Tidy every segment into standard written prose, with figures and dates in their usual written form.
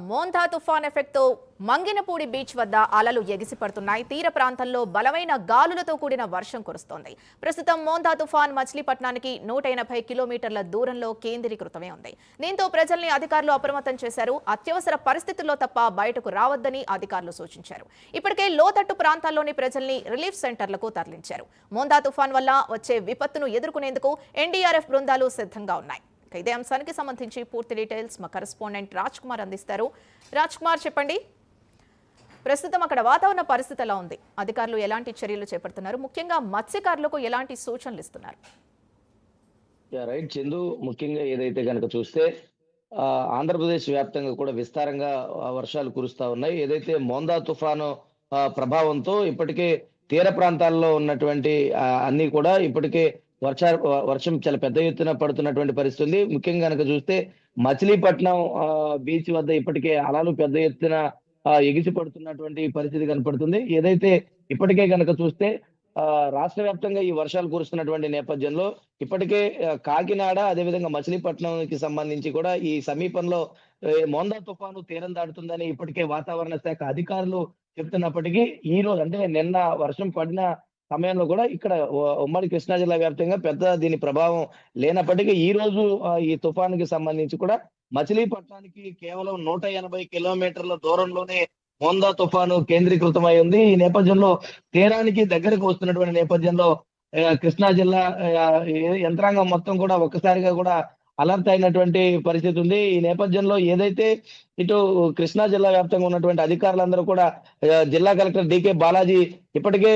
మోంతా తుఫాన్ ఎఫెక్ట్ తో మంగినపూడి బీచ్ వద్ద అలలు ఎగిసిపడుతున్నాయి. తీర ప్రాంతంలో బలమైన గాలులతో కూడిన వర్షం కురుస్తోంది. ప్రస్తుతం మోంతా తుఫాన్ మచిలీపట్నానికి 180 కిలోమీటర్ల దూరంలో కేంద్రీకృతమై ఉంది. దీంతో ప్రజల్ని అధికారులు అప్రమత్తం చేశారు. అత్యవసర పరిస్థితుల్లో తప్ప బయటకు రావద్దని అధికారులు సూచించారు. ఇప్పటికే లోతట్టు ప్రాంతాల్లోని ప్రజల్ని రిలీఫ్ సెంటర్లకు తరలించారు. మోంతా తుఫాన్ వల్ల వచ్చే విపత్తును ఎదుర్కొనేందుకు ఎన్డీఆర్ఎఫ్ బృందాలు సిద్ధంగా ఉన్నాయి. ఇదే అంశానికి సంబంధించి పూర్తి డీటెయిల్స్ మా కరెస్పాండెంట్ రాజ్ కుమార్ అందిస్తారు. రాజ్ కుమార్, చెప్పండి, ప్రస్తుతం అక్కడ వాతావరణ పరిస్థితి ఎలా ఉంది? అధికారులు ఎలాంటి చర్యలు చేపడుతున్నారు? ముఖ్యంగా మత్స్యకారులకు ఎలాంటి సూచనలు ఇస్తున్నారు? రైట్ చందు, ముఖ్యంగా ఏదైతే కనుక చూస్తే ఆంధ్రప్రదేశ్ వ్యాప్తంగా కూడా విస్తారంగా వర్షాలు కురుస్తా ఉన్నాయి. ఏదైతే మోందా తుఫాను ప్రభావంతో ఇప్పటికే తీర ప్రాంతాల్లో ఉన్నటువంటి అన్ని కూడా ఇప్పటికే వర్షం చాలా పెద్ద ఎత్తున పడుతున్నటువంటి పరిస్థితి. ముఖ్యంగా కనుక చూస్తే మచిలీపట్నం బీచ్ వద్ద ఇప్పటికే అలలు పెద్ద ఎత్తున ఎగిసి పడుతున్నటువంటి పరిస్థితి కనపడుతుంది. ఏదైతే ఇప్పటికే కనుక చూస్తే రాష్ట్ర వ్యాప్తంగా ఈ వర్షాలు కురుస్తున్నటువంటి నేపథ్యంలో ఇప్పటికే కాకినాడ అదేవిధంగా మచిలీపట్నంకి సంబంధించి కూడా ఈ సమీపంలో మోందా తుఫాను తీరం దాటుతుందని ఇప్పటికే వాతావరణ శాఖ అధికారులు చెప్తున్నప్పటికీ ఈ రోజు అంటే నిన్న వర్షం పడిన సమయంలో కూడా ఇక్కడ ఉమ్మడి కృష్ణా జిల్లా వ్యాప్తంగా పెద్ద దీని ప్రభావం లేనప్పటికీ ఈ రోజు ఈ తుఫానుకి సంబంధించి కూడా మచిలీపట్నానికి కేవలం 180 కిలోమీటర్ల దూరంలోనే మోందా తుఫాను కేంద్రీకృతమై ఉంది. ఈ నేపథ్యంలో తీరానికి దగ్గరకు వస్తున్నటువంటి నేపథ్యంలో కృష్ణా జిల్లా యంత్రాంగం మొత్తం కూడా ఒక్కసారిగా కూడా అలర్ట్ అయినటువంటి పరిస్థితి ఉంది. ఈ నేపథ్యంలో ఏదైతే ఇటు కృష్ణా జిల్లా వ్యాప్తంగా ఉన్నటువంటి అధికారులందరూ కూడా జిల్లా కలెక్టర్ డికే బాలాజీ ఇప్పటికే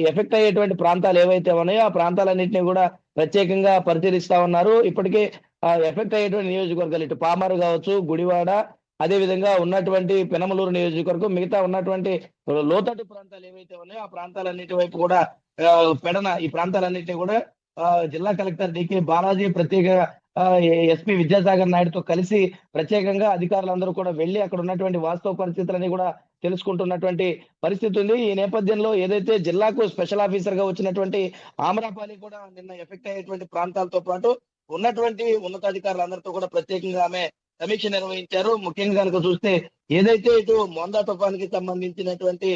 ఎఫెక్ట్ అయ్యేటువంటి ప్రాంతాలు ఏవైతే ఉన్నాయో ఆ ప్రాంతాలన్నింటినీ కూడా ప్రత్యేకంగా పరిశీలిస్తా ఉన్నారు. ఇప్పటికే ఎఫెక్ట్ అయ్యేటువంటి నియోజకవర్గాలు ఇటు పామరు కావచ్చు, గుడివాడ, అదే విధంగా ఉన్నటువంటి పెనమలూరు నియోజకవర్గం, మిగతా ఉన్నటువంటి లోతట్టు ప్రాంతాలు ఏవైతే ఉన్నాయో ఆ ప్రాంతాలన్నిటి వైపు కూడా పెడన ఈ ప్రాంతాలన్నింటినీ కూడా జిల్లా కలెక్టర్ డికే బాలాజీ ప్రత్యేక ఎస్పీ విద్యాసాగర్ నాయుడుతో కలిసి ప్రత్యేకంగా అధికారులందరూ కూడా వెళ్లి అక్కడ ఉన్నటువంటి వాస్తవ పరిస్థితులని కూడా తెలుసుకుంటున్నటువంటి పరిస్థితి ఉంది. ఈ నేపథ్యంలో ఏదైతే జిల్లాకు స్పెషల్ ఆఫీసర్ గా వచ్చినటువంటి ఆమ్రాపాలి కూడా నిన్న ఎఫెక్ట్ అయ్యేటువంటి ప్రాంతాలతో పాటు ఉన్నటువంటి ఉన్నతాధికారులందరితో కూడా ప్రత్యేకంగా ఆమె సమీక్ష నిర్వహించారు. ముఖ్యంగా కనుక చూస్తే ఏదైతే ఇటు మోందా తుఫానికి సంబంధించినటువంటి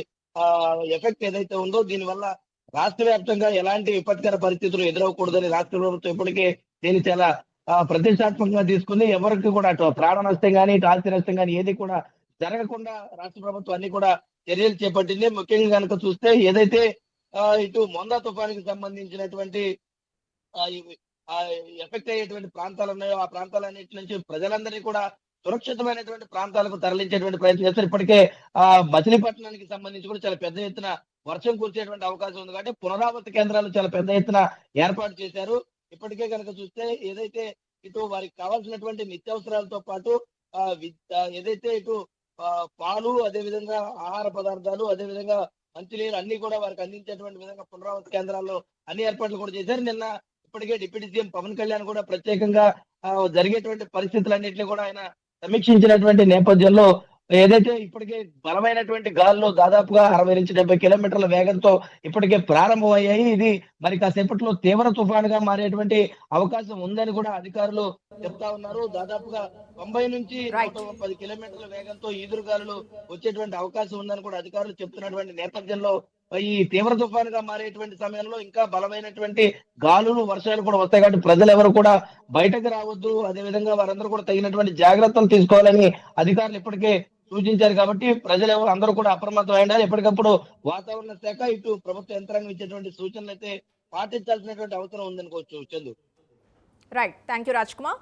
ఎఫెక్ట్ ఏదైతే ఉందో దీనివల్ల రాష్ట్ర వ్యాప్తంగా ఎలాంటి విపత్కర పరిస్థితులు ఎదురవకూడదని రాష్ట్ర ప్రభుత్వం ఇప్పటికే దీన్ని చాలా ప్రతిష్టాత్మకంగా తీసుకుంది. ఎవరికి కూడా అటు ప్రాణ నష్టం కానీ ఇటు ఆస్తి నష్టం కానీ ఏది కూడా జరగకుండా రాష్ట్ర ప్రభుత్వం అన్ని కూడా చర్యలు చేపట్టింది. ముఖ్యంగా కనుక చూస్తే ఏదైతే ఇటు మోందా తుఫానికి సంబంధించినటువంటి ఎఫెక్ట్ అయ్యేటువంటి ప్రాంతాలు ఉన్నాయో ఆ ప్రాంతాలన్నిటి నుంచి ప్రజలందరినీ కూడా సురక్షితమైనటువంటి ప్రాంతాలకు తరలించేటువంటి ప్రయత్నం చేస్తారు. ఇప్పటికే మచిలీపట్నానికి సంబంధించి కూడా చాలా పెద్ద ఎత్తున వర్షం కురిసేటువంటి అవకాశం ఉంది కాబట్టి పునరావాస కేంద్రాలు చాలా పెద్ద ఎత్తున ఏర్పాటు చేశారు. ఇప్పటికే కనుక చూస్తే ఏదైతే ఇటు వారికి కావాల్సినటువంటి నిత్యావసరాలతో పాటు ఏదైతే ఇటు పాలు, అదే విధంగా ఆహార పదార్థాలు, అదే విధంగా మంచినీరు అన్ని కూడా వారికి అందించేటువంటి విధంగా పునరావాస కేంద్రాల్లో అన్ని ఏర్పాట్లు కూడా చేశారు. నిన్న ఇప్పటికే డిప్యూటీ సీఎం పవన్ కళ్యాణ్ కూడా ప్రత్యేకంగా జరిగేటువంటి పరిస్థితులన్నింటినీ కూడా ఆయన సమీక్షించినటువంటి నేపథ్యంలో ఏదైతే ఇప్పటికే బలమైనటువంటి గాల్లో దాదాపుగా 60 నుంచి 70 కిలోమీటర్ల వేగంతో ఇప్పటికే ప్రారంభమయ్యాయి. ఇది మరి కాసేపట్లో తీవ్ర తుఫానుగా మారేటువంటి అవకాశం ఉందని కూడా అధికారులు చెప్తా ఉన్నారు. దాదాపుగా 90 నుంచి 110 కిలోమీటర్ల వేగంతో ఈదురుగాలులు వచ్చేటువంటి అవకాశం ఉందని కూడా అధికారులు చెప్తున్నటువంటి నేపథ్యంలో ఈ తీవ్ర తుఫానుగా మారేటువంటి సమయంలో ఇంకా బలమైనటువంటి గాలులు, వర్షాలు కూడా వస్తాయి కాబట్టి ప్రజలు ఎవరు కూడా బయటకు రావద్దు. అదేవిధంగా వారందరూ కూడా తగినటువంటి జాగ్రత్తలు తీసుకోవాలని అధికారులు ఇప్పటికే సూచించారు. కాబట్టి ప్రజలు ఎవరు అందరూ కూడా అప్రమత్తం అయ్యారు. ఎప్పటికప్పుడు వాతావరణ శాఖ ఇటు ప్రభుత్వ యంత్రాంగం ఇచ్చేటువంటి సూచనలు అయితే పాటించాల్సినటువంటి అవసరం ఉందనుకోవచ్చు. Chandu. Right, thank you Raj Kumar.